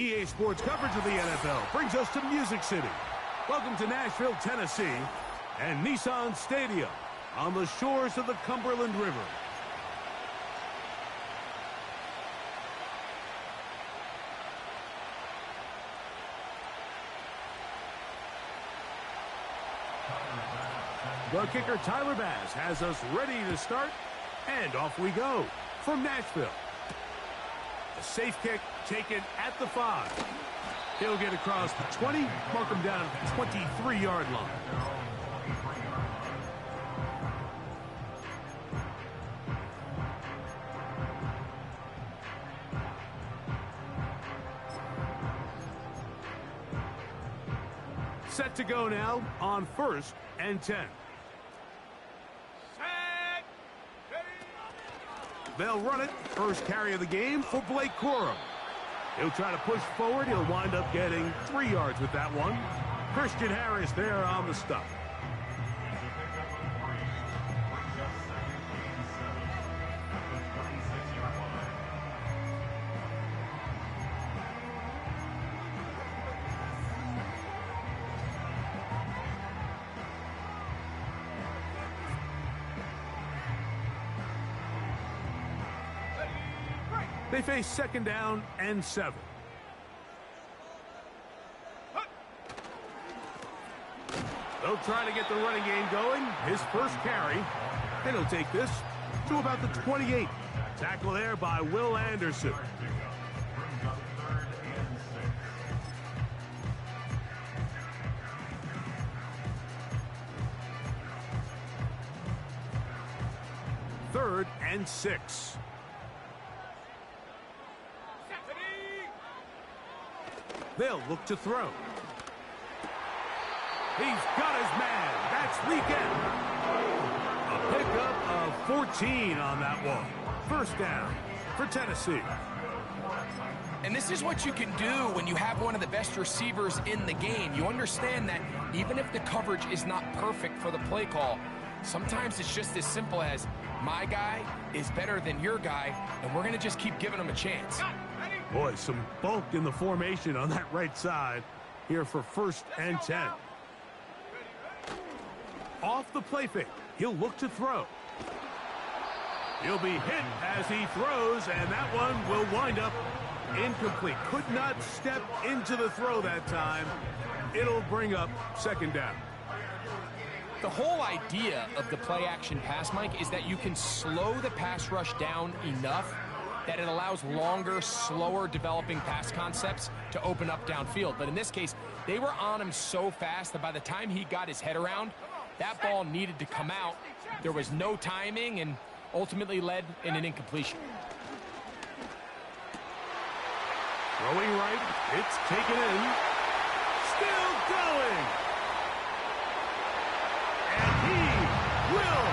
EA Sports coverage of the NFL brings us to Music City. Welcome to Nashville, Tennessee, and Nissan Stadium on the shores of the Cumberland River. The kicker, Tyler Bass, has us ready to start, and off we go from Nashville. A safe kick taken at the 5. He'll get across the 20, mark him down at the 23-yard line. Set to go now on 1st and 10. They'll run it. First carry of the game for Blake Corum. He'll try to push forward. He'll wind up getting 3 yards with that one. Christian Harris there on the stop. They face 2nd down and 7. They'll try to get the running game going. His first carry, and he'll take this to about the 28. Tackle there by Will Anderson. Third and 6. They'll look to throw. He's got his man. That's weekend. A pickup of 14 on that one. First down for Tennessee. And this is what you can do when you have one of the best receivers in the game. You understand that even if the coverage is not perfect for the play call, sometimes it's just as simple as my guy is better than your guy, and we're going to just keep giving him a chance. Boy, some bulk in the formation on that right side here for 1st and 10. Off the play fake, he'll look to throw. He'll be hit as he throws, and that one will wind up incomplete. Could not step into the throw that time. It'll bring up 2nd down. The whole idea of the play-action pass, Mike, is that you can slow the pass rush down enough that it allows longer, slower developing pass concepts to open up downfield. But in this case, they were on him so fast that by the time he got his head around, that ball needed to come out. There was no timing and ultimately led in an incompletion. Throwing right, it's taken in. Still going. And he will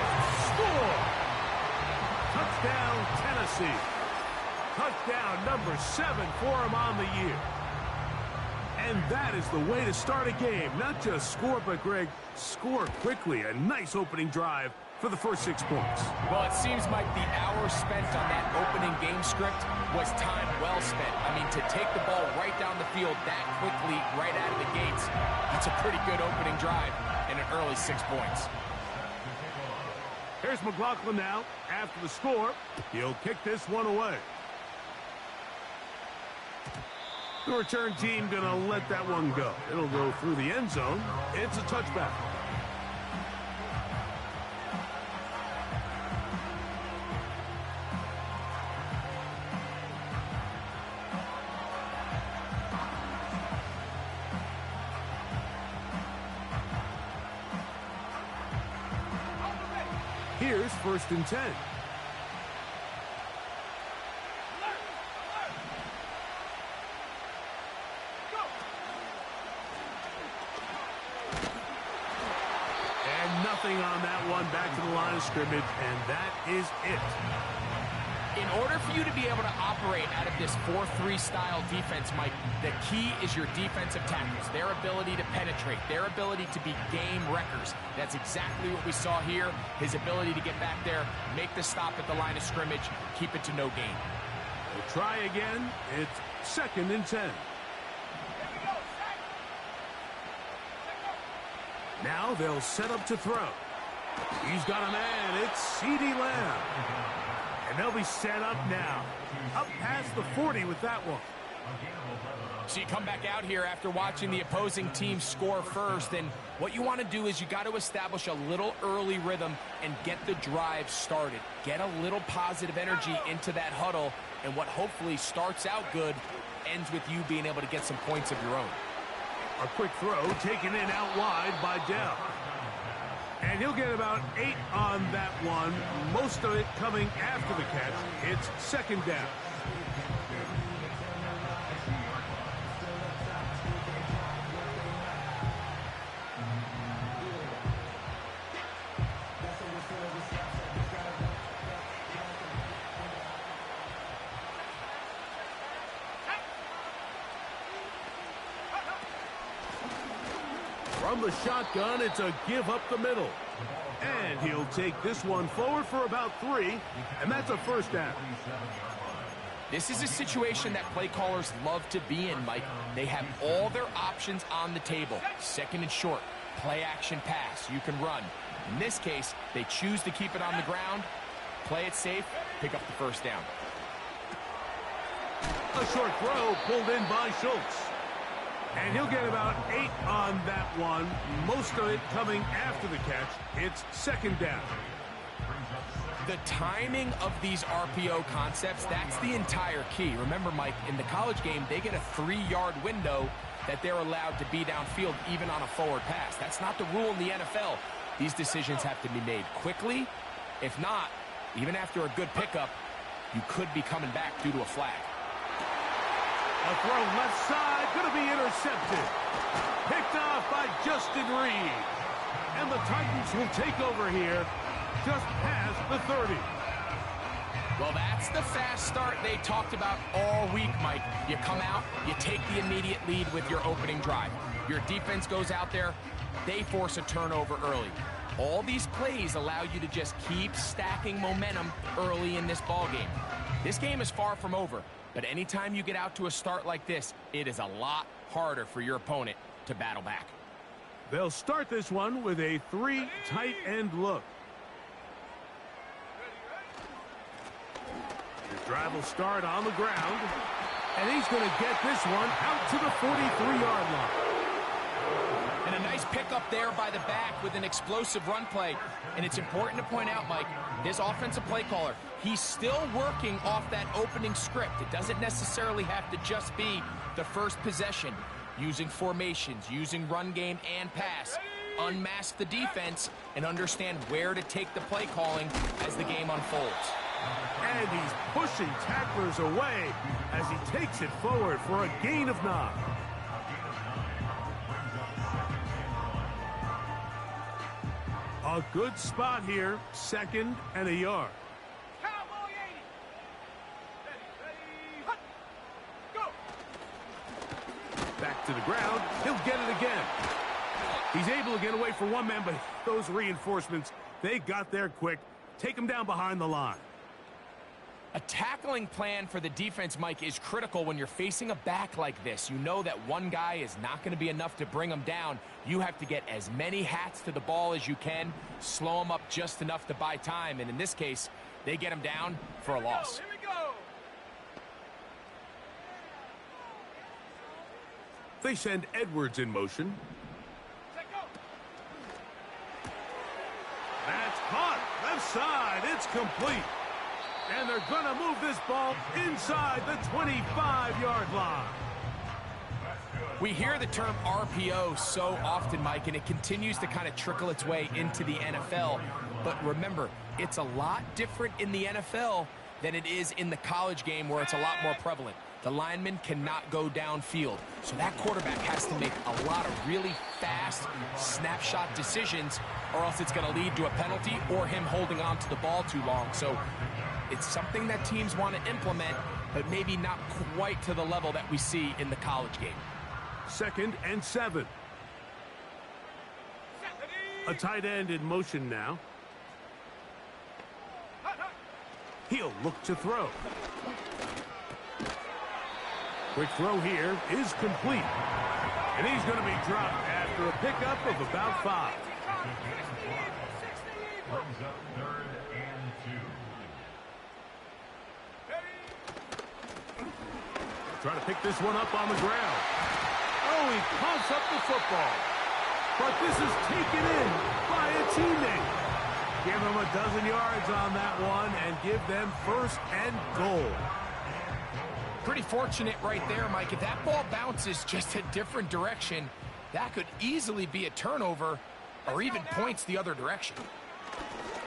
score. Touchdown, Tennessee. Touchdown number 7 for him on the year. And that is the way to start a game. Not just score, but, Greg, score quickly. A nice opening drive for the first 6 points. Well, it seems like the hours spent on that opening game script was time well spent. I mean, to take the ball right down the field that quickly, right out of the gates, it's a pretty good opening drive and an early 6 points. Here's McLaughlin now. After the score, he'll kick this one away. The return team going to let that one go. It'll go through the end zone. It's a touchback. Here's 1st and 10. Nothing on that one, back to the line of scrimmage, and that is it. In order for you to be able to operate out of this 4-3 style defense, Mike, the key is your defensive tackles, their ability to penetrate, their ability to be game wreckers. That's exactly what we saw here, his ability to get back there, make the stop at the line of scrimmage, keep it to no gain. We'll try again. It's 2nd and 10. Now they'll set up to throw. He's got a man. It's CeeDee Lamb. And they'll be set up now. Up past the 40 with that one. So you come back out here after watching the opposing team score first, and what you want to do is you got to establish a little early rhythm and get the drive started. Get a little positive energy into that huddle, and what hopefully starts out good ends with you being able to get some points of your own. A quick throw taken in out wide by Dell. And he'll get about 8 on that one, most of it coming after the catch. It's second down. From the shotgun, it's a give up the middle. And he'll take this one forward for about 3, and that's a first down. This is a situation that play callers love to be in, Mike. They have all their options on the table. Second and short, play action pass, you can run. In this case, they choose to keep it on the ground, play it safe, pick up the first down. A short throw pulled in by Schultz. And he'll get about 8 on that one, most of it coming after the catch. It's second down. The timing of these RPO concepts, that's the entire key. Remember, Mike, in the college game, they get a 3-yard window that they're allowed to be downfield even on a forward pass. That's not the rule in the NFL. These decisions have to be made quickly. If not, even after a good pickup, you could be coming back due to a flag. A throw left side, going to be intercepted. Picked off by Justin Reed. And the Titans will take over here just past the 30. Well, that's the fast start they talked about all week, Mike. You come out, you take the immediate lead with your opening drive. Your defense goes out there, they force a turnover early. All these plays allow you to just keep stacking momentum early in this ball game. This game is far from over. But anytime you get out to a start like this, it is a lot harder for your opponent to battle back. They'll start this one with a 3 tight end look. The drive will start on the ground. And he's going to get this one out to the 43-yard line. And a nice pickup there by the back with an explosive run play. And it's important to point out, Mike, this offensive play caller, he's still working off that opening script. It doesn't necessarily have to just be the first possession. Using formations, using run game and pass. Unmask the defense and understand where to take the play calling as the game unfolds. And he's pushing tacklers away as he takes it forward for a gain of 9. A good spot here, 2nd and a yard. Back to the ground, he'll get it again. He's able to get away from one man, but those reinforcements, they got there quick. Take him down behind the line. A tackling plan for the defense, Mike, is critical when you're facing a back like this. You know that one guy is not going to be enough to bring him down. You have to get as many hats to the ball as you can, slow him up just enough to buy time, and in this case, they get him down for a loss. Here we go. They send Edwards in motion. That's caught. Left side. It's complete. And they're going to move this ball inside the 25-yard line. We hear the term RPO so often, Mike, and it continues to kind of trickle its way into the NFL. But remember, it's a lot different in the NFL than it is in the college game where it's a lot more prevalent. The lineman cannot go downfield. So that quarterback has to make a lot of really fast snapshot decisions, or else it's going to lead to a penalty or him holding on to the ball too long. So it's something that teams want to implement, but maybe not quite to the level that we see in the college game. 2nd and 7. A tight end in motion now. He'll look to throw. Quick throw here is complete. And he's going to be dropped after after a pickup of about 5. Brings up 3rd and 2. Trying to pick this one up on the ground. Oh, he pumps up the football. But this is taken in by a teammate. Give him a dozen yards on that one and give them 1st and goal. Pretty fortunate right there, Mike. If that ball bounces just a different direction, that could easily be a turnover or even points the other direction.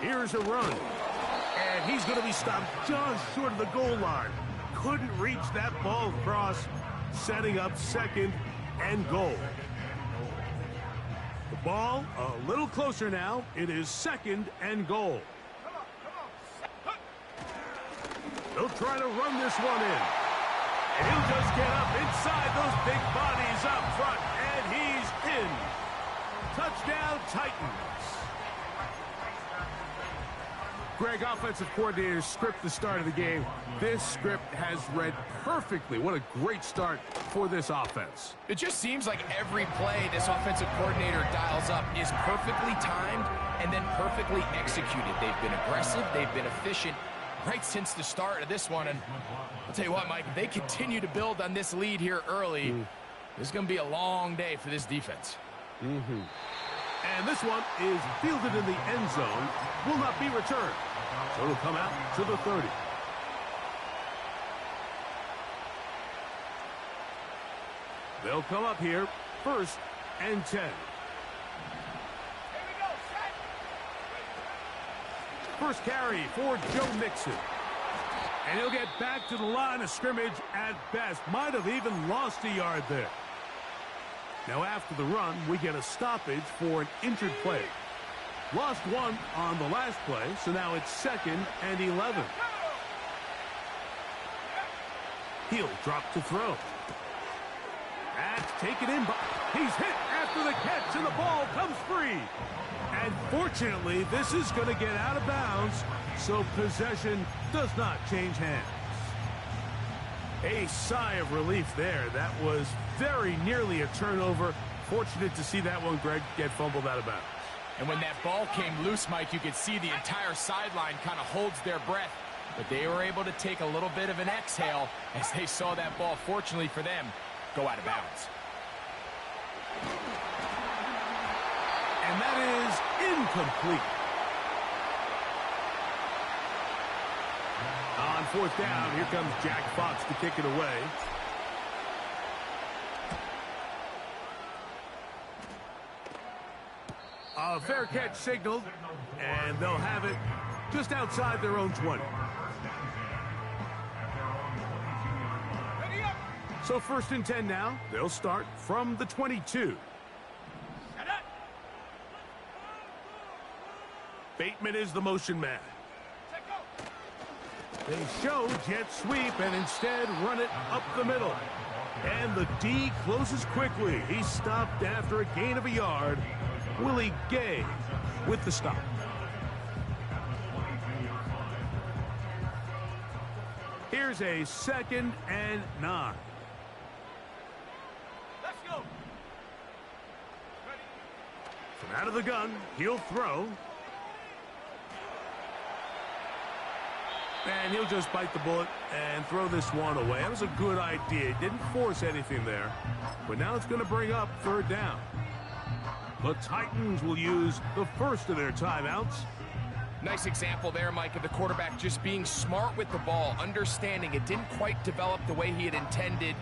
Here's a run. And he's going to be stopped just short of the goal line. Couldn't reach that ball across, setting up 2nd and goal. The ball a little closer now. It is 2nd and goal. They'll try to run this one in. And he'll just get up inside those big bodies up front. And he's in. Touchdown, Titans. Greg, offensive coordinators script the start of the game. This script has read perfectly. What a great start for this offense. It just seems like every play this offensive coordinator dials up is perfectly timed and then perfectly executed. They've been aggressive. They've been efficient right since the start of this one. And I'll tell you what, Mike, if they continue to build on this lead here early, this is going to be a long day for this defense. And this one is fielded in the end zone. Will not be returned. So it'll come out to the 30. They'll come up here, 1st and 10. First carry for Joe Mixon. And he'll get back to the line of scrimmage at best. Might have even lost a yard there. Now after the run, we get a stoppage for an injured player. Lost 1 on the last play, so now it's 2nd and 11. He'll drop to throw. That's taken in by... He's hit after the catch, and the ball comes free. And fortunately, this is going to get out of bounds, so possession does not change hands. A sigh of relief there. That was very nearly a turnover. Fortunate to see that one, Greg, get fumbled out of bounds. And when that ball came loose, Mike, you could see the entire sideline kind of holds their breath. But they were able to take a little bit of an exhale as they saw that ball, fortunately for them, go out of bounds. And that is incomplete. On 4th down, here comes Jack Fox to kick it away. A fair catch signaled, and they'll have it just outside their own 20. So 1st and 10 now. They'll start from the 22. Bateman is the motion man. They show jet sweep and instead run it up the middle. And the D closes quickly. He's stopped after a gain of a yard. Willie Gay with the stop. Here's a 2nd and 9. Let's go. From out of the gun, he'll throw. And he'll just bite the bullet and throw this one away. That was a good idea. Didn't force anything there. But now it's going to bring up 3rd down. The Titans will use the first of their timeouts. Nice example there, Mike, of the quarterback just being smart with the ball, understanding it didn't quite develop the way he had intended.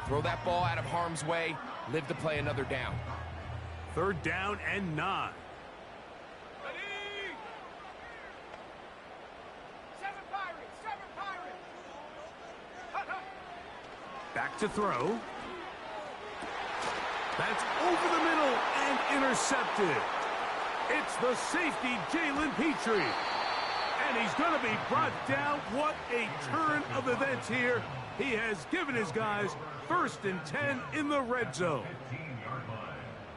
Throw that ball out of harm's way, live to play another down. 3rd down and 9. Back to throw. That's over the middle and intercepted. It's the safety, Jalen Petrie. And he's going to be brought down. What a turn of events here. He has given his guys 1st and 10 in the red zone.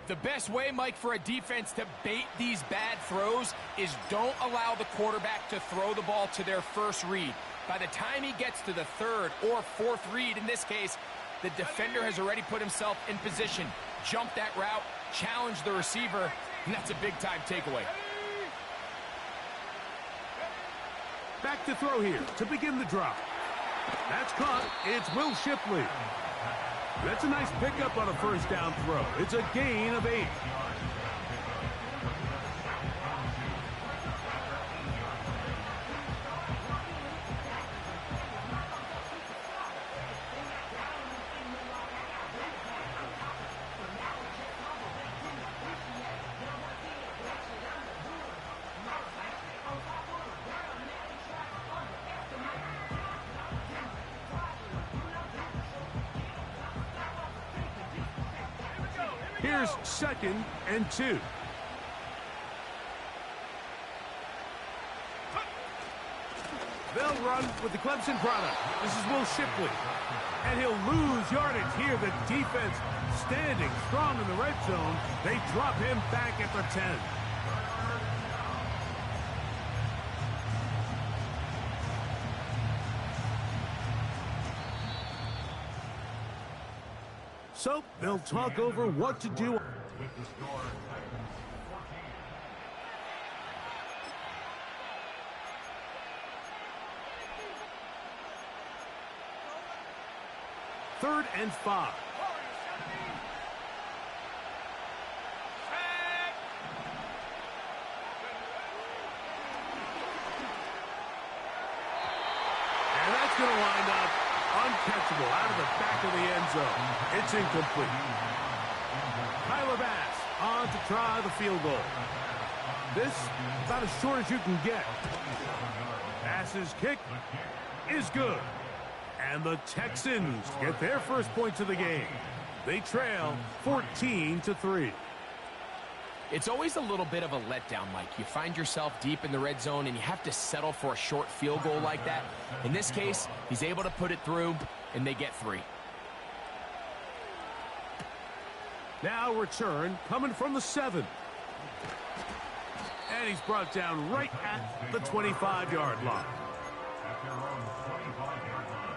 The best way, Mike, for a defense to bait these bad throws is don't allow the quarterback to throw the ball to their first read. By the time he gets to the 3rd or 4th read, in this case, the defender has already put himself in position. jump that route, challenge the receiver, and that's a big-time takeaway. Back to throw here to begin the drop. That's caught. It's Will Shipley. That's a nice pickup on a first down throw. It's a gain of 8. Here's 2nd and 2. They'll run with the Clemson product. This is Will Shipley. And he'll lose yardage here. The defense standing strong in the red zone. They drop him back at the 10. So they'll talk over what to do. with the score, 3rd and 5. And that's going to wind up uncatchable out of the back of the end zone. It's incomplete. Tyler Bass on to try the field goal. This about as short as you can get. Bass's kick is good. And the Texans get their first points of the game. They trail 14-3. It's always a little bit of a letdown, Mike. You find yourself deep in the red zone and you have to settle for a short field goal like that. In this case, he's able to put it through, and they get 3. Now return coming from the 7. And he's brought down right at the 25-yard line. at their own 25-yard line.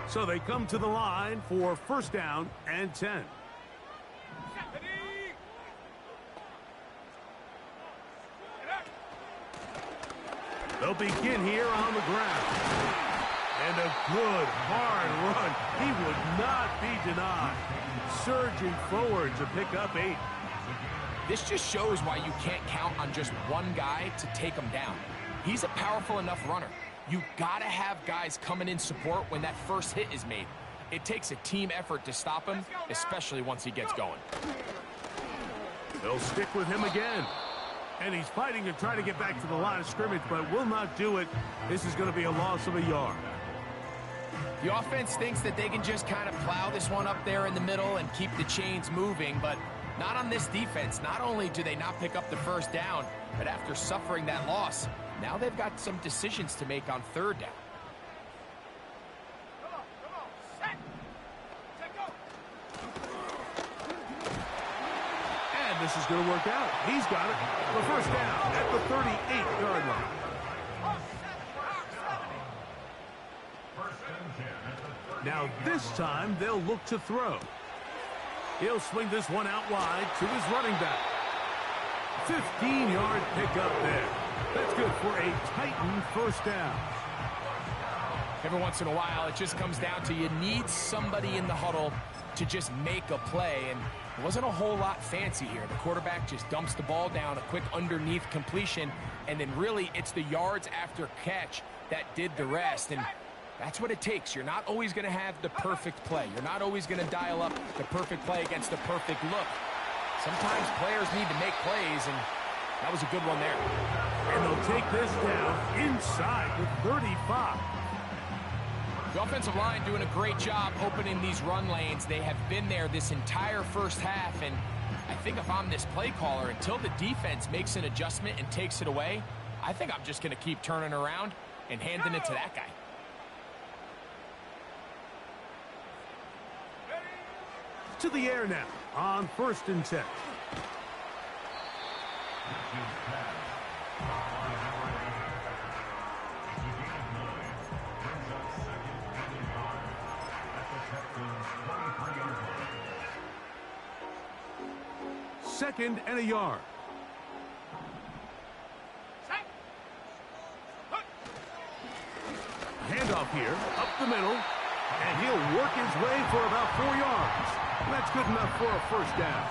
So they come to the line for 1st down and 10. They'll begin here on the ground. And a good, hard run. He would not be denied. Surging forward to pick up 8. This just shows why you can't count on just one guy to take him down. He's a powerful enough runner. You gotta have guys coming in support when that first hit is made. It takes a team effort to stop him, especially once he gets going. They'll stick with him again. And he's fighting to try to get back to the line of scrimmage, but will not do it. This is going to be a loss of a yard. The offense thinks that they can just kind of plow this one up there in the middle and keep the chains moving, but not on this defense. Not only do they not pick up the 1st down, but after suffering that loss, now they've got some decisions to make on 3rd down. And this is going to work out. He's got it. The 1st down at the 38-yard line. Now this time they'll look to throw. He'll swing this one out wide to his running back. 15-yard pickup there. That's good for a Titan 1st down. Every once in a while, it just comes down to you need somebody in the huddle to just make a play, and it wasn't a whole lot fancy here. The quarterback just dumps the ball down, a quick underneath completion, and then really it's the yards after catch that did the rest, and that's what it takes. You're not always going to have the perfect play. You're not always going to dial up the perfect play against the perfect look. Sometimes players need to make plays, and that was a good one there. And they'll take this down inside the 35. The offensive line doing a great job opening these run lanes. They have been there this entire first half, and I think if I'm this play caller, until the defense makes an adjustment and takes it away, I think I'm just going to keep turning around and handing it to that guy. To the air now on 1st and 10. Second and a yard. Handoff here, up the middle, and he'll work his way for about 4 yards. That's good enough for a first down.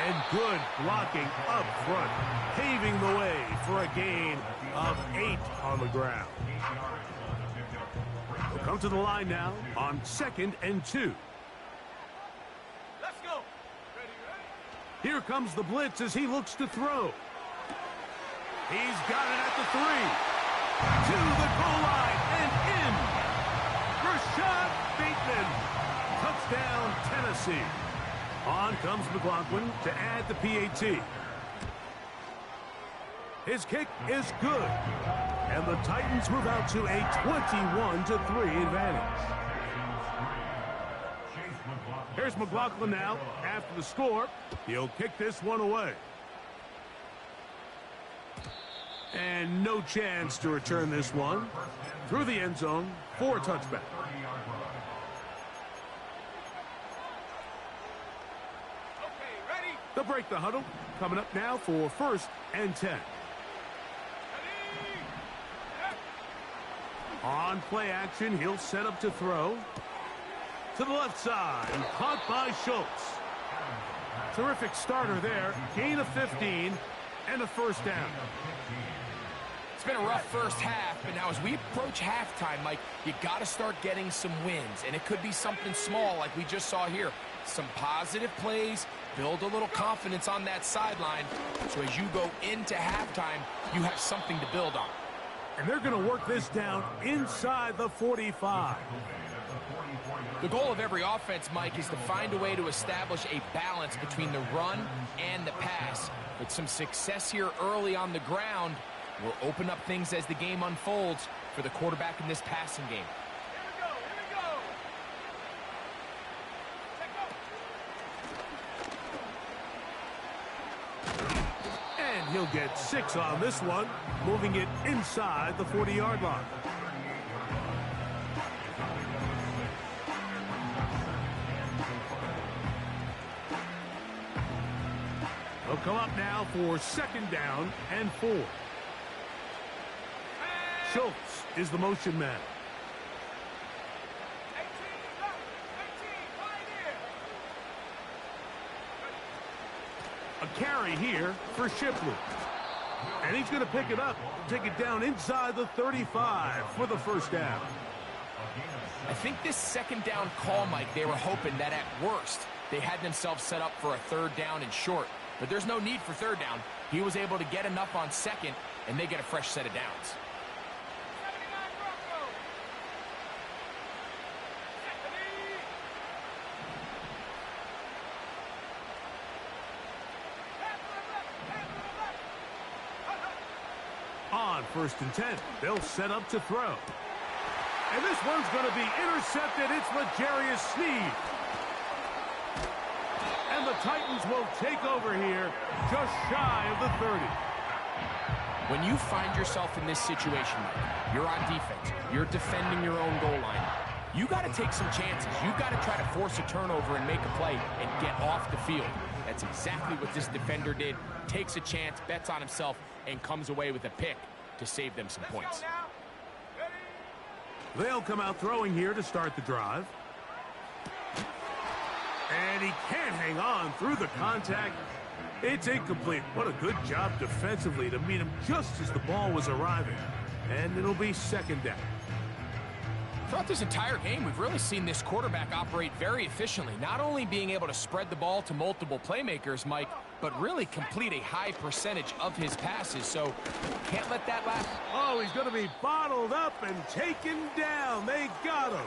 And good blocking up front, paving the way for a gain of 8 on the ground. We'll come to the line now on 2nd and 2. Let's go. Here comes the blitz as he looks to throw. He's got it at the 3. To the goal line and in. Rashad Bateman. Touchdown, Tennessee. On comes McLaughlin to add the PAT. His kick is good. And the Titans move out to a 21-3 advantage. Here's McLaughlin now. After the score, he'll kick this one away. And no chance to return this one. Through the end zone for a touchback. They'll break the huddle. Coming up now for 1st and 10. On play action, he'll set up to throw. To the left side, and caught by Schultz. Terrific starter there. Gain of 15 and a first down. It's been a rough first half, but now as we approach halftime, Mike, you got to start getting some wins, and it could be something small like we just saw here. Some positive plays, build a little confidence on that sideline, so as you go into halftime, you have something to build on. And they're going to work this down inside the 45. The goal of every offense, Mike, is to find a way to establish a balance between the run and the pass. With some success here early on the ground, will open up things as the game unfolds for the quarterback in this passing game. And he'll get 6 on this one, moving it inside the 40-yard line. They'll come up now for 2nd down and 4. Schultz is the motion man. A carry here for Shipley. And he's going to pick it up, take it down inside the 35 for the first down. I think this 2nd down call, Mike, they were hoping that at worst they had themselves set up for a 3rd down and short. But there's no need for 3rd down. He was able to get enough on 2nd, and they get a fresh set of downs. On 1st and 10, they'll set up to throw. And this one's going to be intercepted. It's L'Jarius Sneed. And the Titans will take over here just shy of the 30. When you find yourself in this situation, Mike, you're on defense, you're defending your own goal line, you got to take some chances. You got to try to force a turnover and make a play and get off the field. That's exactly what this defender did. Takes a chance, bets on himself, and comes away with a pick to save them some points. They'll come out throwing here to start the drive. And he can't hang on through the contact. It's incomplete. What a good job defensively to meet him just as the ball was arriving. And it'll be 2nd down. Throughout this entire game, we've really seen this quarterback operate very efficiently, not only being able to spread the ball to multiple playmakers, Mike, but really complete a high percentage of his passes, so can't let that last. Oh, he's going to be bottled up and taken down. They got him.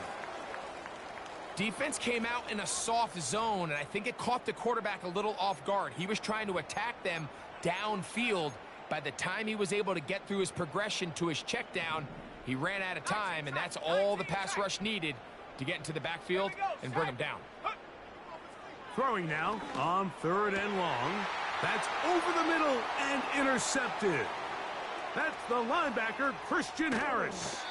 Defense came out in a soft zone, and I think it caught the quarterback a little off guard. He was trying to attack them downfield. By the time he was able to get through his progression to his check down, he ran out of time, and that's all the pass rush needed to get into the backfield and bring him down. Throwing now on 3rd and long. That's over the middle and intercepted. That's the linebacker, Christian Harris.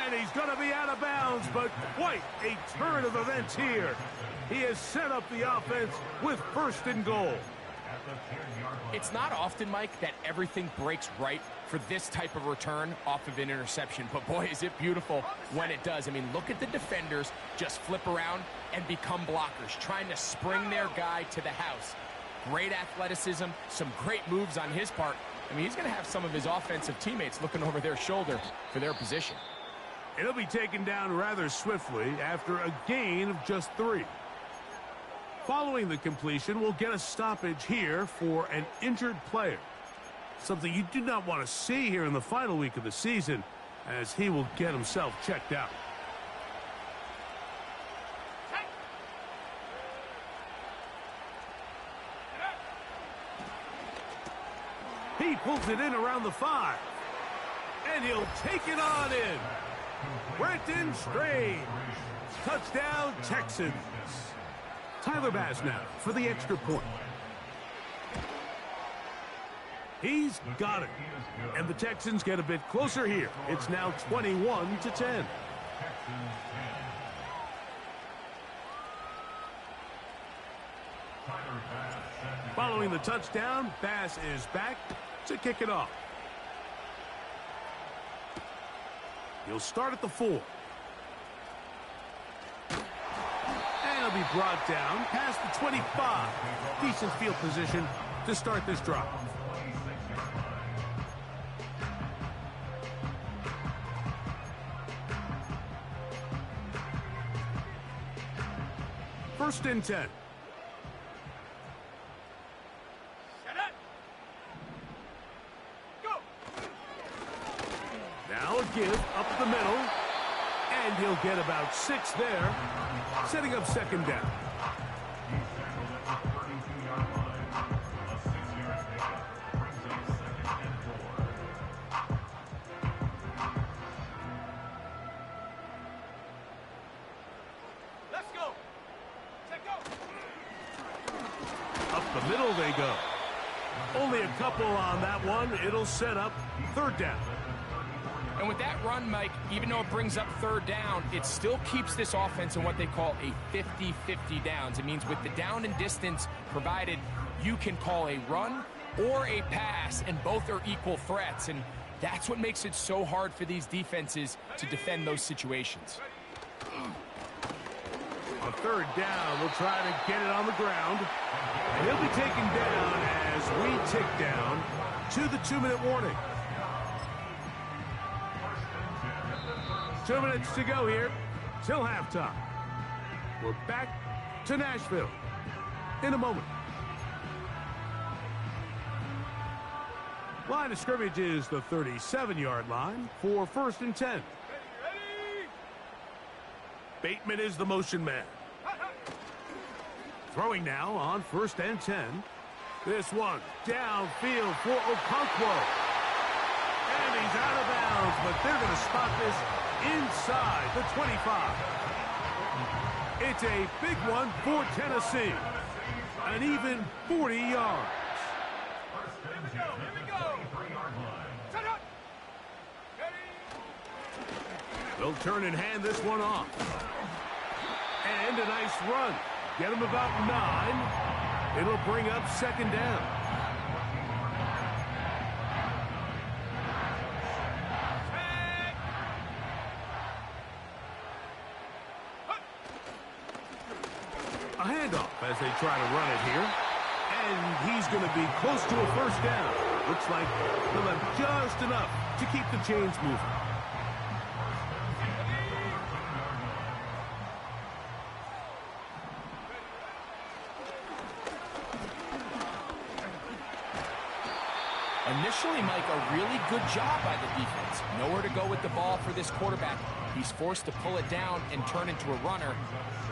And he's going to be out of bounds, but quite a turn of events here. He has set up the offense with 1st and goal. It's not often, Mike, that everything breaks right for this type of return off of an interception. But, boy, is it beautiful when it does. I mean, look at the defenders just flip around and become blockers, trying to spring their guy to the house. Great athleticism, some great moves on his part. I mean, he's going to have some of his offensive teammates looking over their shoulder for their position. It'll be taken down rather swiftly after a gain of just 3. Following the completion, we'll get a stoppage here for an injured player. Something you do not want to see here in the final week of the season, as he will get himself checked out. He pulls it in around the 5. And he'll take it on in. Brenton Strange. Touchdown, Texans. Tyler Bass now for the extra point. He's got it. And the Texans get a bit closer here. It's now 21-10. Following the touchdown, Bass is back to kick it off. He'll start at the 4. And he'll be brought down past the 25. Decent field position to start this drive. First and 10. Now a give up the middle, and he'll get about 6 there, setting up 2nd down. Let's go. Take go. Up the middle they go. Only a couple on that one. It'll set up 3rd down. And with that run, Mike, even though it brings up 3rd down, it still keeps this offense in what they call a 50-50 downs. It means with the down and distance provided, you can call a run or a pass, and both are equal threats. And that's what makes it so hard for these defenses to defend those situations. On 3rd down, we'll try to get it on the ground. And he'll be taken down as we tick down to the 2-minute warning. 2 minutes to go here till halftime. We're back to Nashville in a moment. Line of scrimmage is the 37-yard line for 1st and 10. Bateman is the motion man. Throwing now on 1st and 10. This one downfield for Okonkwo. And he's out of bounds, but they're going to spot this inside the 25. It's a big one for Tennessee. An even 40 yards. They'll turn and hand this one off. And a nice run. Get him about 9. It'll bring up 2nd down. A handoff as they try to run it here. And he's going to be close to a 1st down. Looks like he'll have just enough to keep the chains moving. And initially, Mike, a really good job by the defense. Nowhere to go with the ball for this quarterback. He's forced to pull it down and turn into a runner.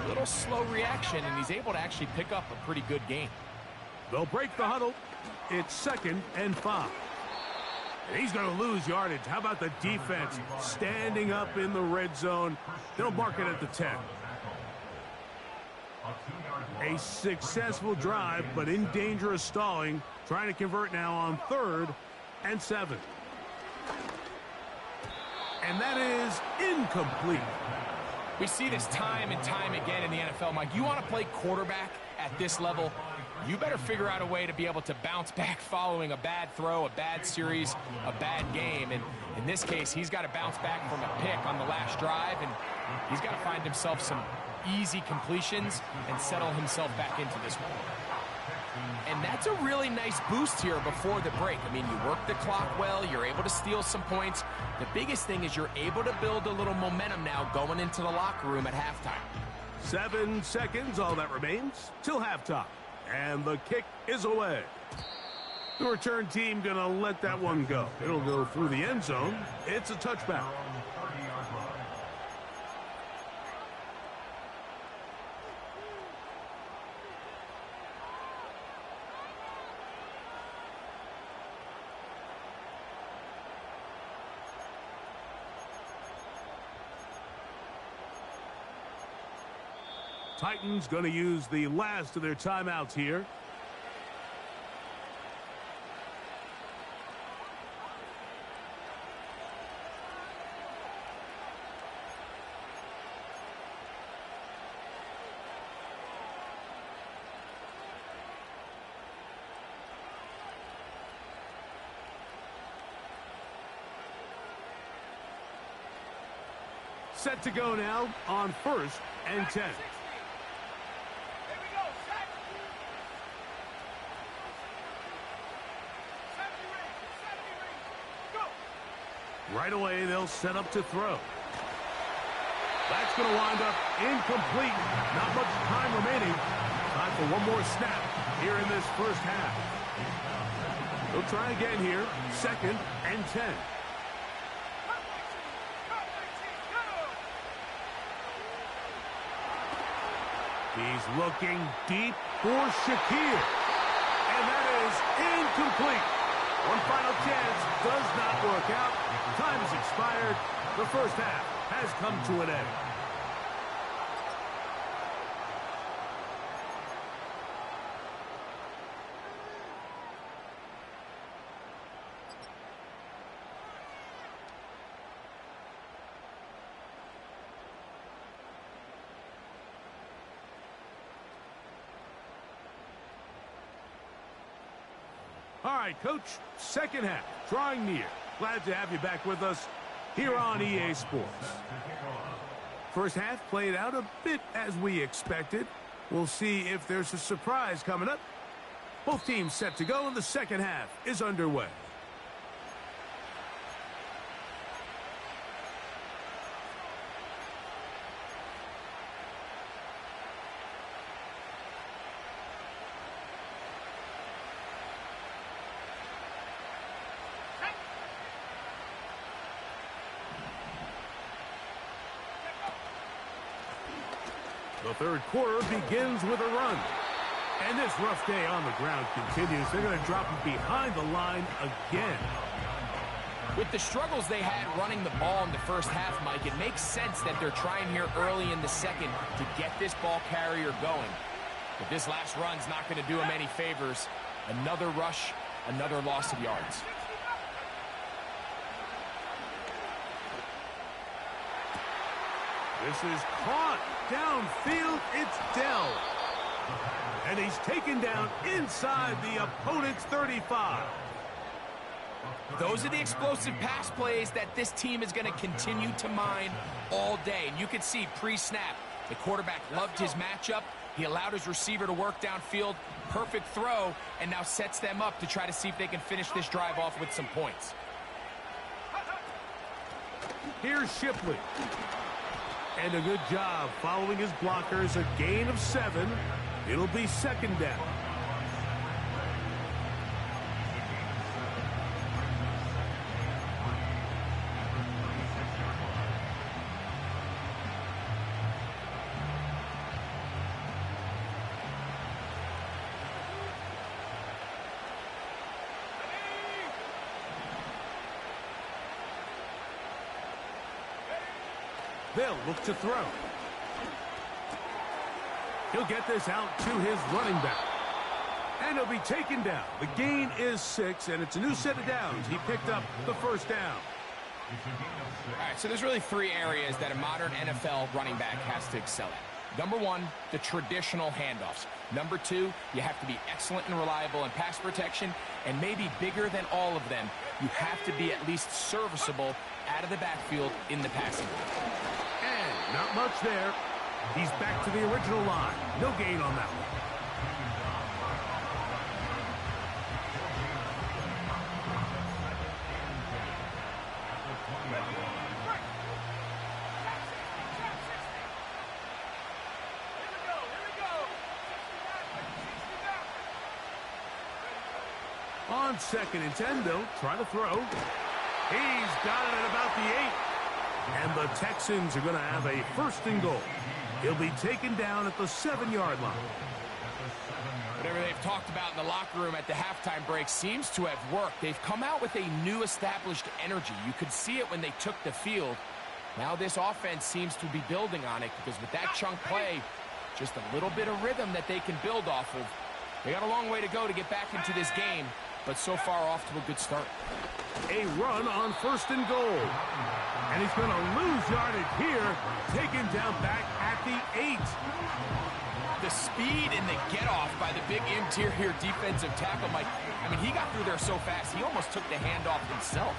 A little slow reaction, and he's able to actually pick up a pretty good gain. They'll break the huddle. It's 2nd and 5. And he's going to lose yardage. How about the defense standing up in the red zone? They'll mark it at the 10. A successful drive, but in danger of stalling. Trying to convert now on 3rd and 7. And that is incomplete. We see this time and time again in the NFL, Mike. You want to play quarterback at this level, you better figure out a way to be able to bounce back following a bad throw, a bad series, a bad game. And in this case, he's got to bounce back from a pick on the last drive, and he's got to find himself some easy completions and settle himself back into this one. And that's a really nice boost here before the break. I mean, you work the clock well, you're able to steal some points. The biggest thing is you're able to build a little momentum now going into the locker room at halftime. 7 seconds, all that remains, till halftime. And the kick is away. The return team going to let that one go. It'll go through the end zone. It's a touchback. Titans going to use the last of their timeouts here. Set to go now on 1st and 10. Right away, they'll set up to throw. That's going to wind up incomplete. Not much time remaining. Time for one more snap here in this first half. They'll try again here. 2nd and 10. He's looking deep for Shakir. And that is incomplete. One final chance does not work out. Time has expired. The first half has come to an end. All right, Coach, second half, drawing near. Glad to have you back with us here on EA Sports. First half played out a bit as we expected. We'll see if there's a surprise coming up. Both teams set to go, and the second half is underway. The third quarter begins with a run. And this rough day on the ground continues. They're going to drop it behind the line again. With the struggles they had running the ball in the first half, Mike, it makes sense that they're trying here early in the second to get this ball carrier going. But this last run's not going to do him any favors. Another rush, another loss of yards. This is caught downfield. It's Dell. And he's taken down inside the opponent's 35. Those are the explosive pass plays that this team is going to continue to mine all day. And you can see pre-snap, the quarterback loved his matchup. He allowed his receiver to work downfield. Perfect throw, and now sets them up to try to see if they can finish this drive off with some points. Here's Shipley. And a good job following his blockers. A gain of 7. It'll be second down. They'll look to throw. He'll get this out to his running back. And he'll be taken down. The gain is 6, and it's a new set of downs. He picked up the first down. All right, so there's really 3 areas that a modern NFL running back has to excel at. Number 1, the traditional handoffs. Number 2, you have to be excellent and reliable in pass protection. And maybe bigger than all of them, you have to be at least serviceable out of the backfield in the passing game. And not much there. He's back to the original line. No gain on that one. On 2nd and 10, they'll try to throw. He's got it at about the 8. And the Texans are going to have a 1st and goal. He'll be taken down at the 7-yard line. Whatever they've talked about in the locker room at the halftime break seems to have worked. They've come out with a new established energy. You could see it when they took the field. Now this offense seems to be building on it because with that chunk play, just a little bit of rhythm that they can build off of. They got a long way to go to get back into this game, but so far off to a good start. A run on 1st and goal. And he's going to lose yardage here, taken down back at the 8. The speed and the get-off by the big interior defensive tackle, Mike. I mean, he got through there so fast, he almost took the handoff himself.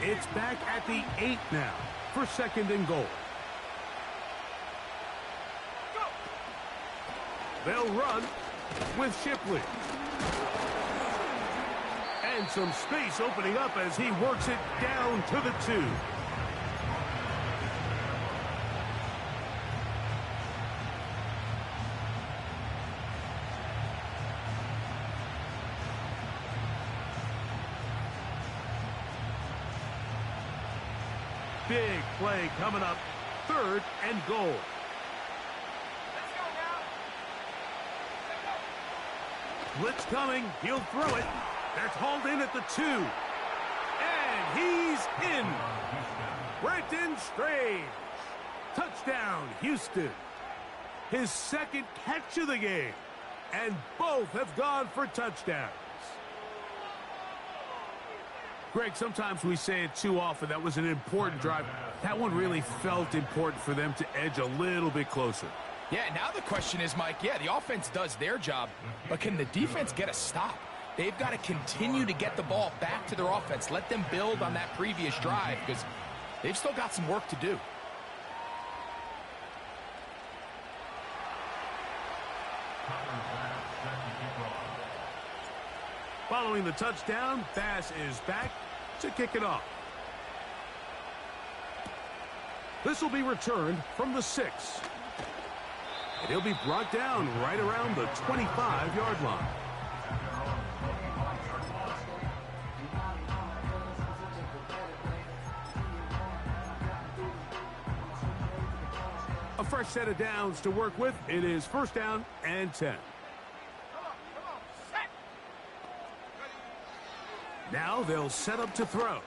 It's back at the 8 now for 2nd and goal. They'll run with Shipley. And some space opening up as he works it down to the 2. Big play coming up. 3rd and goal. Blitz coming. He'll throw it. That's hauled in at the 2. And he's in. Brenton Strange. Touchdown, Houston. His 2nd catch of the game. And both have gone for touchdowns. Greg, sometimes we say it too often. That was an important drive. That one really felt important for them to edge a little bit closer. Yeah, now the question is, Mike, yeah, the offense does their job, but can the defense get a stop? They've got to continue to get the ball back to their offense. Let them build on that previous drive because they've still got some work to do. Following the touchdown, Bass is back to kick it off. This will be returned from the 6. And he'll be brought down right around the 25-yard line. A fresh set of downs to work with. It is 1st down and 10. Now they'll set up to throw.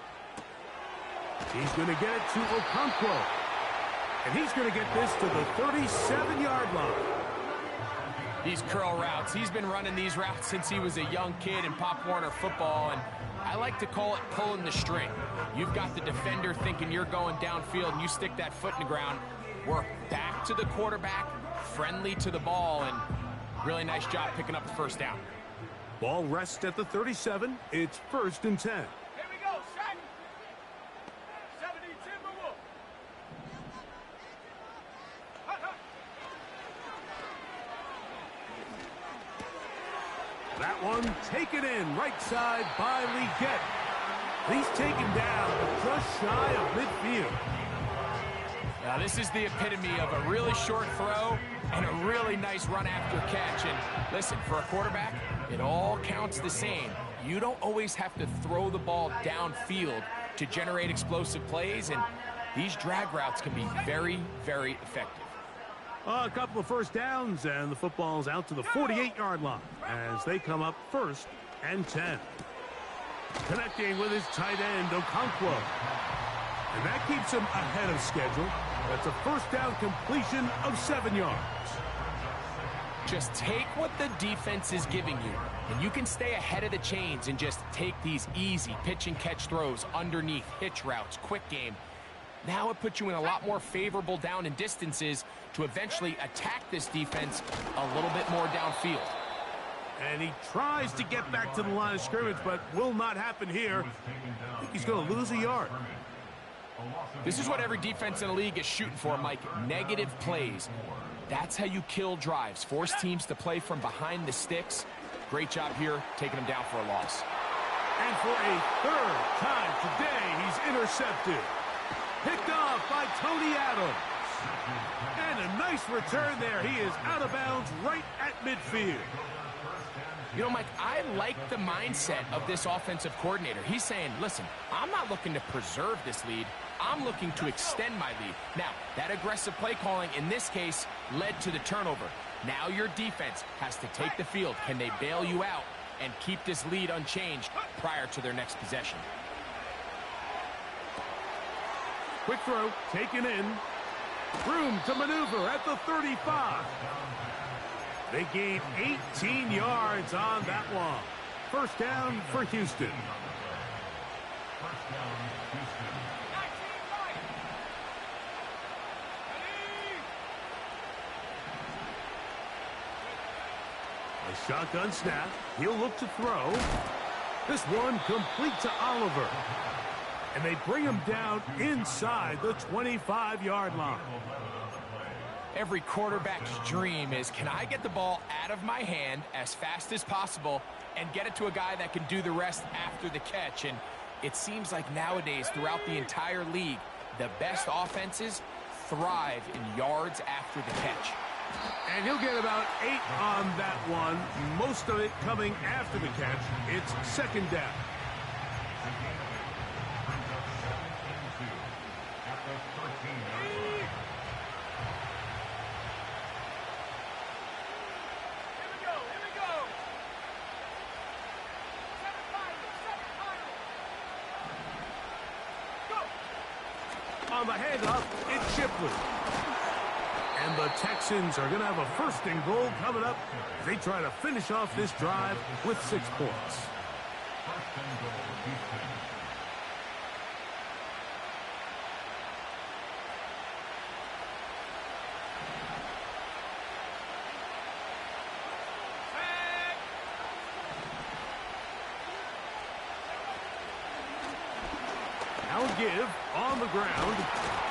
He's going to get it to Okonkwo. And he's going to get this to the 37-yard line. These curl routes, he's been running these routes since he was a young kid in Pop Warner football, and I like to call it pulling the string. You've got the defender thinking you're going downfield, and you stick that foot in the ground, work back to the quarterback, friendly to the ball, and really nice job picking up the 1st down. Ball rests at the 37. It's 1st and 10. Here we go, set. 70 Timberwolves. That one taken in right side by Legette. He's taken down just shy of midfield. Now this is the epitome of a really short throw and a really nice run after catch. And listen, for a quarterback, it all counts the same. You don't always have to throw the ball downfield to generate explosive plays, and these drag routes can be very, very effective. A couple of first downs, and the football's out to the 48-yard line as they come up 1st and 10. Connecting with his tight end, Okonkwo. And that keeps him ahead of schedule. That's a first down completion of 7 yards. Just take what the defense is giving you, and you can stay ahead of the chains and just take these easy pitch and catch throws underneath, hitch routes, quick game. Now it puts you in a lot more favorable down and distances to eventually attack this defense a little bit more downfield. And he tries to get back to the line of scrimmage, but will not happen here. I think he's going to lose a yard. This is what every defense in the league is shooting for, Mike. Negative plays. That's how you kill drives. Force teams to play from behind the sticks. Great job here, taking him down for a loss. And for a 3rd time today, he's intercepted. Picked off by Tony Adams. And a nice return there. He is out of bounds right at midfield. You know, Mike, I like the mindset of this offensive coordinator. He's saying, listen, I'm not looking to preserve this lead. I'm looking to extend my lead. Now, that aggressive play calling in this case led to the turnover. Now your defense has to take the field. Can they bail you out and keep this lead unchanged prior to their next possession? Quick throw, taken in. Room to maneuver at the 35. They gained 18 yards on that one. First down for Houston. A shotgun snap. He'll look to throw. This one complete to Oliver. And they bring him down inside the 25-yard line. Every quarterback's dream is, can I get the ball out of my hand as fast as possible and get it to a guy that can do the rest after the catch? And it seems like nowadays, throughout the entire league, the best offenses thrive in yards after the catch. And he'll get about 8 on that one, most of it coming after the catch. It's 2nd down. On the handoff, it's Shipley. And the Texans are going to have a 1st and goal coming up. They try to finish off this drive with 6 points. Now give on the ground,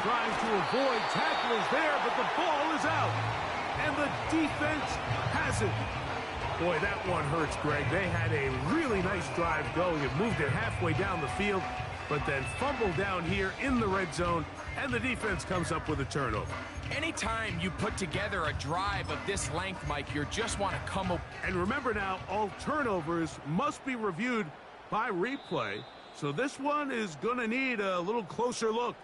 trying to avoid tacklers there, but the ball is out. And the defense has it. Boy, that one hurts, Greg. They had a really nice drive going. It moved it halfway down the field, but then fumbled down here in the red zone, and the defense comes up with a turnover. Anytime you put together a drive of this length, Mike, you just want to come up. And remember now, all turnovers must be reviewed by replay. So this one is going to need a little closer look.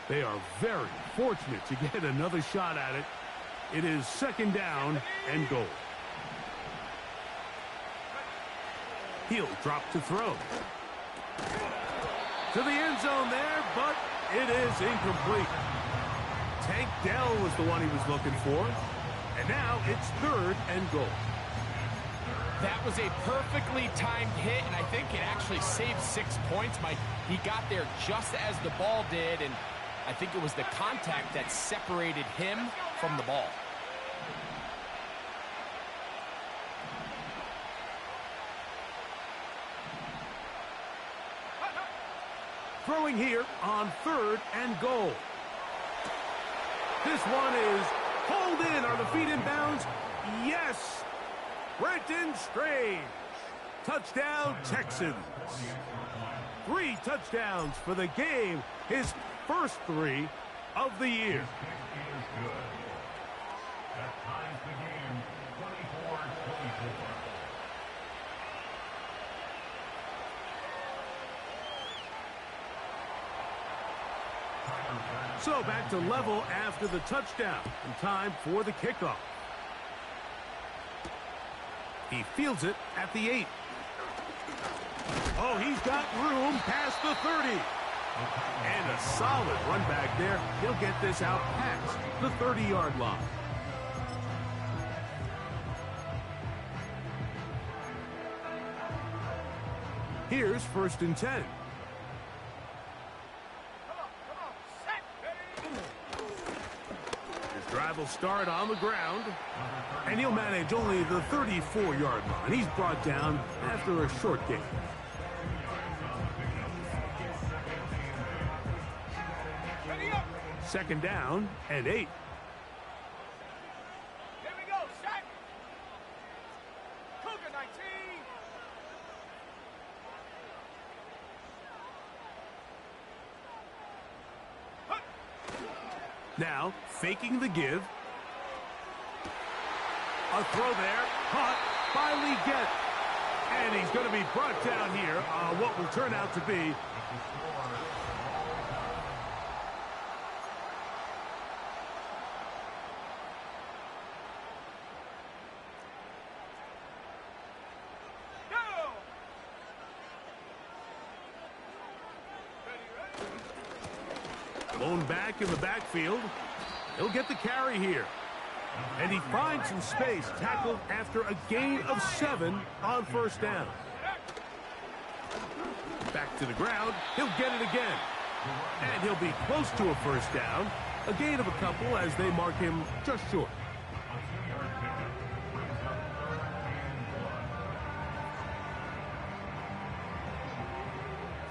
They are very fortunate to get another shot at it. It is 2nd down and goal. He'll drop to throw. To the end zone there, but it is incomplete. Tank Dell was the one he was looking for. And now it's 3rd and goal. That was a perfectly timed hit, and I think it actually saved 6 points, Mike. He got there just as the ball did, and I think it was the contact that separated him from the ball. Throwing here on 3rd and goal. This one is pulled in. Are the feet in bounds? Yes. Brenton Strange. Touchdown, Texans. 3 touchdowns for the game. His first 3 of the year. good. That ties the game 24-24. So back to level after the touchdown, and time for the kickoff. He fields it at the 8. Oh, he's got room past the 30. And a solid run back there. He'll get this out past the 30-yard line. Here's 1st and 10. His drive will start on the ground, and he'll manage only the 34-yard line. He's brought down after a short gain. Second down and 8. Here we go, set. Cougar 19. Now, faking the give. A throw there, caught by Legette. And he's going to be brought down here on what will turn out to be blown back in the backfield. He'll get the carry here. And he finds some space, tackled after a gain of 7 on 1st down. Back to the ground. He'll get it again. And he'll be close to a 1st down. A gain of a couple as they mark him just short.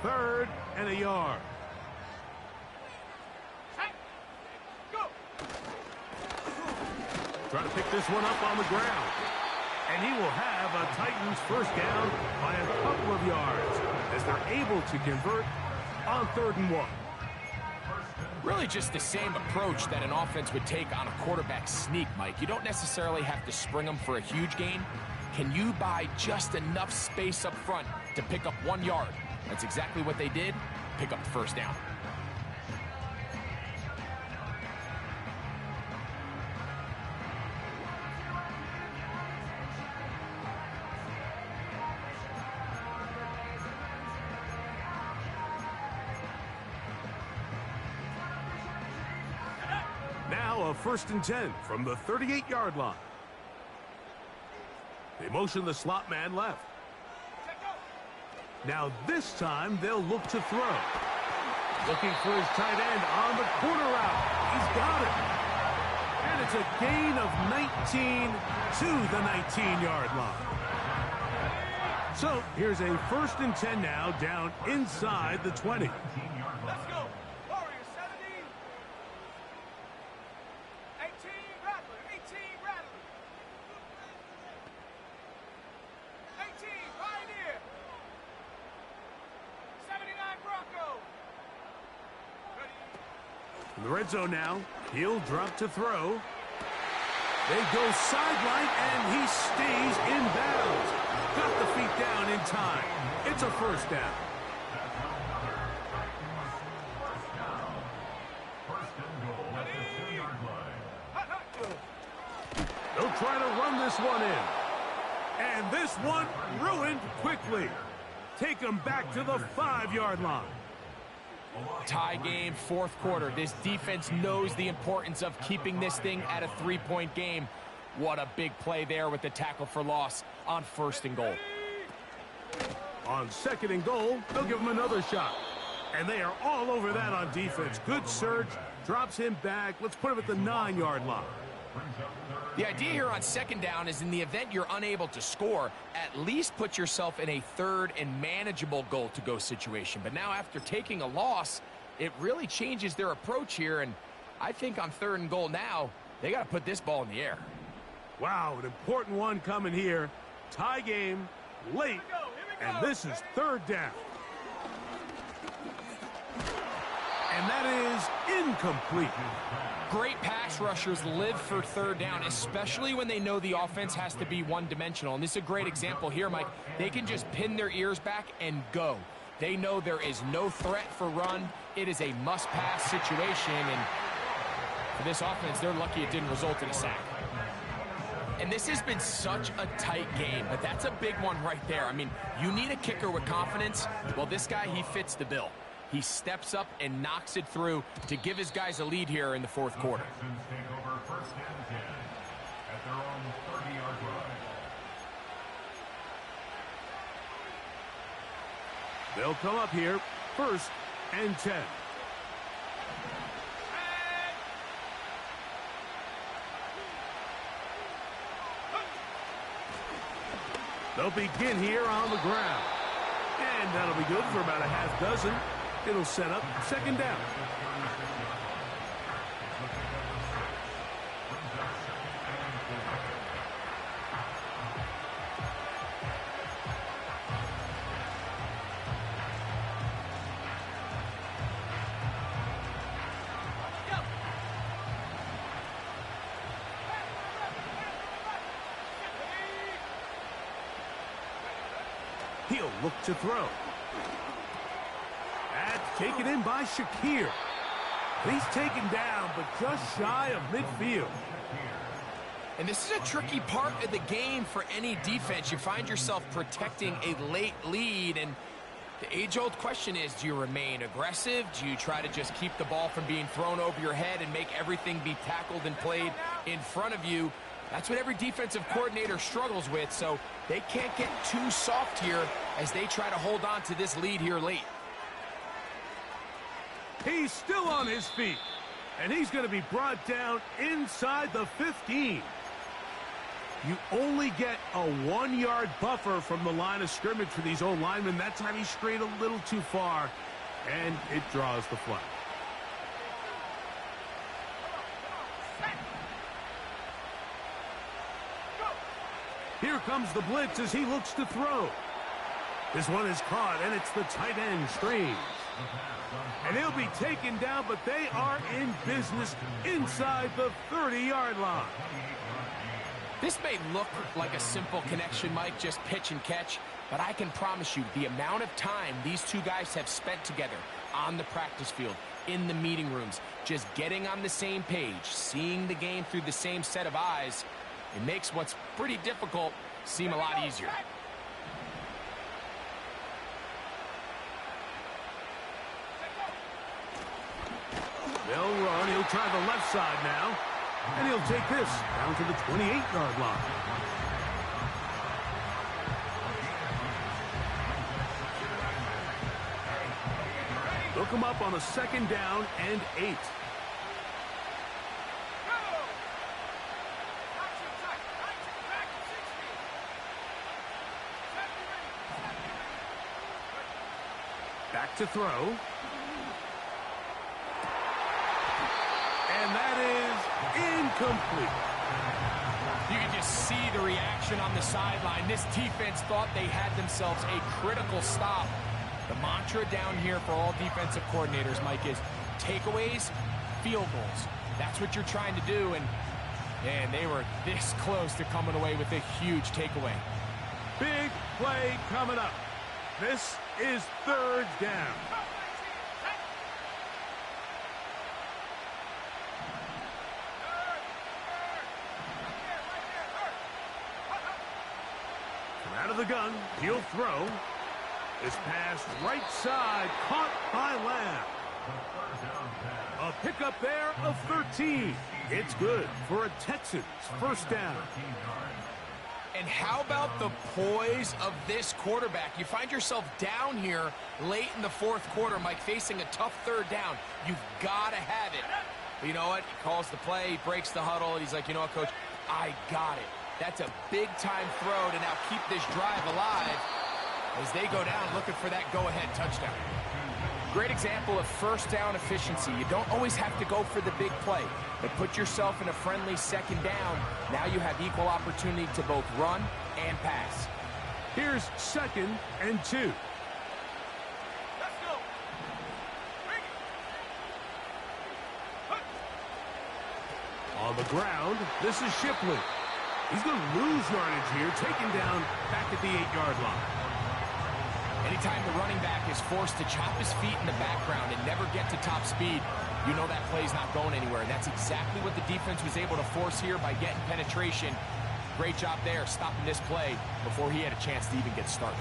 Third and a yard. Trying to pick this one up on the ground. And he will have a Titans 1st down by a couple of yards as they're able to convert on 3rd and 1. Really just the same approach that an offense would take on a quarterback sneak, Mike. You don't necessarily have to spring them for a huge gain. Can you buy just enough space up front to pick up 1 yard? That's exactly what they did. Pick up the 1st down. Now a 1st and 10 from the 38-yard line. They motion the slot man left. Now this time they'll look to throw. Looking for his tight end on the corner route. He's got it. And it's a gain of 19 to the 19-yard line. So here's a 1st and 10 now down inside the 20. Let's go. Warriors 70. 18 Rattler. 18 Rattler. 18 Pioneer. 79 Bronco. In the red zone now, he'll drop to throw. They go sideline, and he stays in bounds. Got the feet down in time. It's a 1st down. They'll try to run this one in. And this one ruined quickly. Take them back to the 5-yard line. Tie game, 4th quarter. This defense knows the importance of keeping this thing at a 3-point game. What a big play there with the tackle for loss on 1st and goal. On 2nd and goal, they'll give him another shot. And they are all over that on defense. Good surge, drops him back. Let's put him at the 9-yard line. The idea here on 2nd down is in the event you're unable to score, at least put yourself in a 3rd and manageable goal-to-go situation. But now after taking a loss, it really changes their approach here. And I think on 3rd and goal now, they got to put this ball in the air. Wow, an important one coming here. Tie game, late, and this is 3rd down. And that is incomplete. Great pass rushers live for third down, especially when they know the offense has to be one-dimensional. And this is a great example here, Mike. They can just pin their ears back and go. They know there is no threat for run. It is a must-pass situation, and for this offense, they're lucky it didn't result in a sack. And this has been such a tight game, but that's a big one right there. I mean, you need a kicker with confidence. Well, this guy, he fits the bill. He steps up and knocks it through to give his guys a lead here in the fourth quarter. Take over first and 10 at their own 30-yard line. They'll come up here, first and 10. They'll begin here on the ground. And that'll be good for about a half dozen. It'll set up second down. He'll look to throw. That's taken in by Shakir. He's taken down, but just shy of midfield. And this is a tricky part of the game for any defense. You find yourself protecting a late lead, and the age-old question is, do you remain aggressive? Do you try to just keep the ball from being thrown over your head and make everything be tackled and played in front of you? That's what every defensive coordinator struggles with, so they can't get too soft here as they try to hold on to this lead here late. He's still on his feet, and he's going to be brought down inside the 15. You only get a 1-yard buffer from the line of scrimmage for these old linemen. That time he strayed a little too far, and it draws the flag. Here comes the blitz as he looks to throw. This one is caught, and it's the tight end, Strange. And he'll be taken down, but they are in business inside the 30-yard line. This may look like a simple connection, Mike, just pitch and catch, but I can promise you the amount of time these two guys have spent together on the practice field, in the meeting rooms, just getting on the same page, seeing the game through the same set of eyes, it makes what's pretty difficult seem a lot easier. They'll run. He'll try the left side now. And he'll take this down to the 28-yard line. They'll come up on a second down and 8. Back to throw. And that is incomplete. You can just see the reaction on the sideline. This defense thought they had themselves a critical stop. The mantra down here for all defensive coordinators, Mike, is takeaways, field goals. That's what you're trying to do, and man, they were this close to coming away with a huge takeaway. Big play coming up. This is third down. Out of the gun, he'll throw. This pass right side, caught by Lamb. A pickup there of 13. It's good for a Texans first down. And how about the poise of this quarterback? You find yourself down here late in the fourth quarter, Mike, facing a tough third down. You've got to have it. But you know what? He calls the play, he breaks the huddle, and he's like, you know what, Coach? I got it. That's a big-time throw to now keep this drive alive as they go down looking for that go-ahead touchdown. Great example of first down efficiency. You don't always have to go for the big play, but put yourself in a friendly second down. Now you have equal opportunity to both run and pass. Here's second and 2. Let's go. Bring it. the ground, this is Shipley. He's going to lose yardage here, taken down back at the 8-yard line. Anytime the running back is forced to chop his feet in the background and never get to top speed, you know that play's not going anywhere. And that's exactly what the defense was able to force here by getting penetration. Great job there, stopping this play before he had a chance to even get started.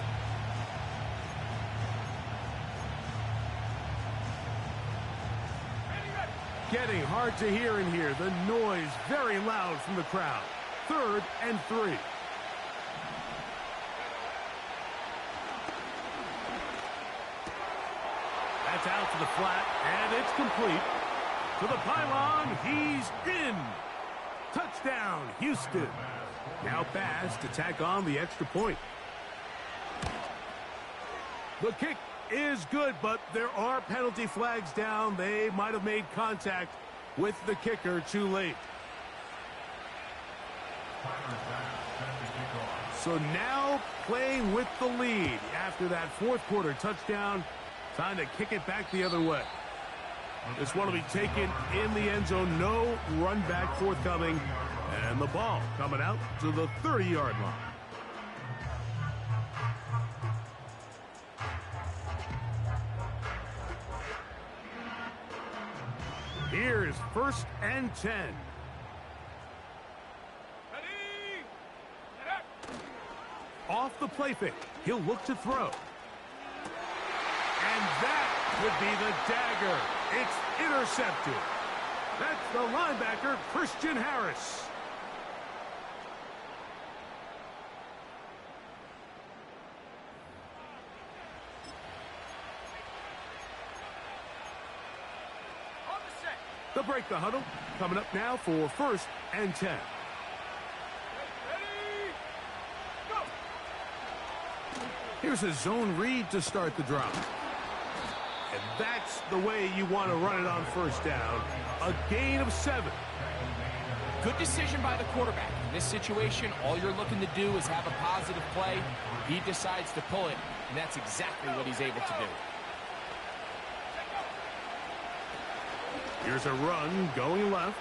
Getting hard to hear in here. The noise very loud from the crowd. 3rd and 3. That's out to the flat, and it's complete. To the pylon, he's in. Touchdown, Houston. Now pass to tack on the extra point. The kick is good, but there are penalty flags down. They might have made contact with the kicker too late. So now playing with the lead after that 4th quarter touchdown. Time to kick it back the other way. This one will be taken in the end zone. No run back forthcoming. And the ball coming out to the 30-yard line. Here's 1st and 10. Ready? Get up. Off the play fake. He'll look to throw. And that would be the dagger. It's intercepted. That's the linebacker, Christian Harris. On the set. They'll break the huddle. Coming up now for 1st and 10. Ready? Go. Here's a zone read to start the drive. And that's the way you want to run it on 1st down. A gain of 7. Good decision by the quarterback. In this situation, all you're looking to do is have a positive play. He decides to pull it, and that's exactly what he's able to do. Here's a run going left.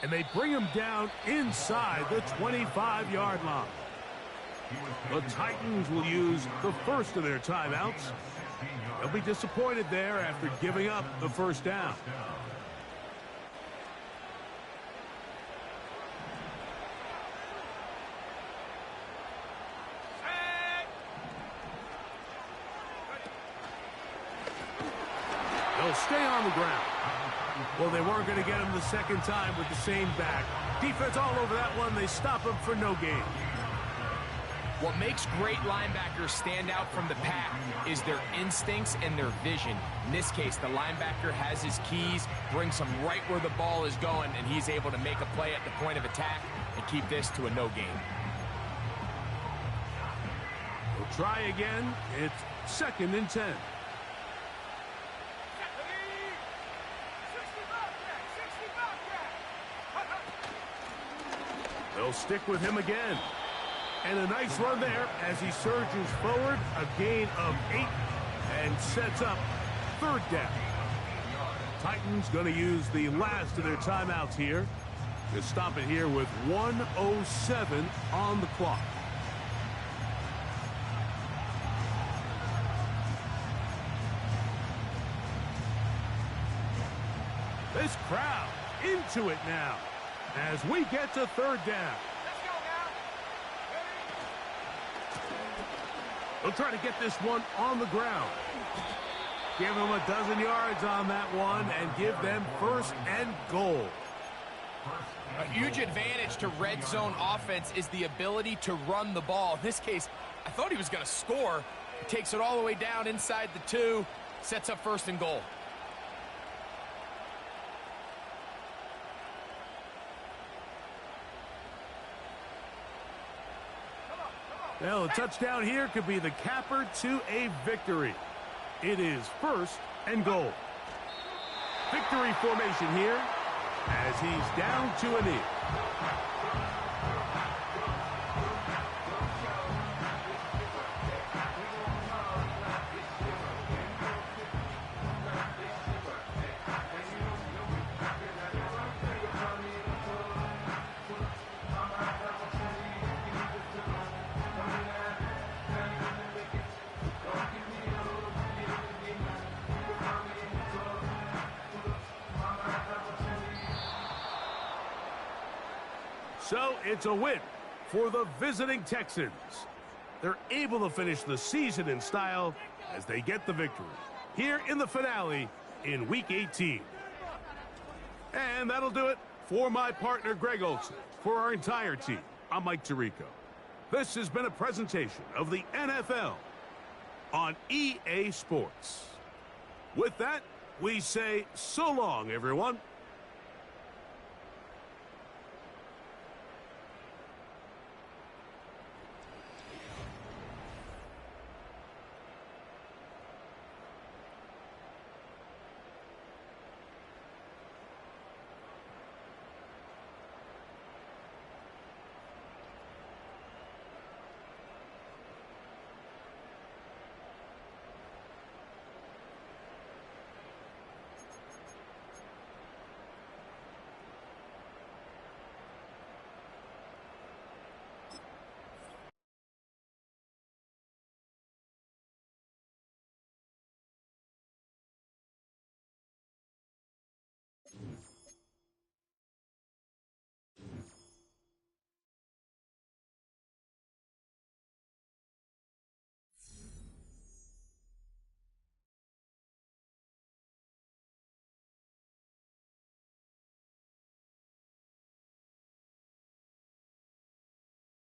And they bring him down inside the 25-yard line. The Titans will use the first of their timeouts. They'll be disappointed there after giving up the 1st down. They'll stay on the ground. Well, they weren't going to get him the 2nd time with the same back. Defense all over that one. They stop him for no gain. What makes great linebackers stand out from the pack is their instincts and their vision. In this case, the linebacker has his keys, brings him right where the ball is going, and he's able to make a play at the point of attack and keep this to a no gain. We'll try again. It's 2nd and 10. They'll stick with him again. And a nice run there as he surges forward. A gain of 8 and sets up 3rd down. Titans going to use the last of their timeouts here to stop it here with 1:07 on the clock. This crowd into it now as we get to 3rd down. Let's go now. They'll try to get this one on the ground. Give them a dozen yards on that one and give them 1st and goal. A huge advantage to red zone offense is the ability to run the ball. In this case, I thought he was going to score. He takes it all the way down inside the 2, sets up 1st and goal. Well, a touchdown here could be the capper to a victory. It is 1st and goal. Victory formation here as he's down to a knee. So it's a win for the visiting Texans. They're able to finish the season in style as they get the victory here in the finale in Week 18. And that'll do it for my partner, Greg Olson. For our entire team, I'm Mike Tirico. This has been a presentation of the NFL on EA Sports. With that, we say so long, everyone.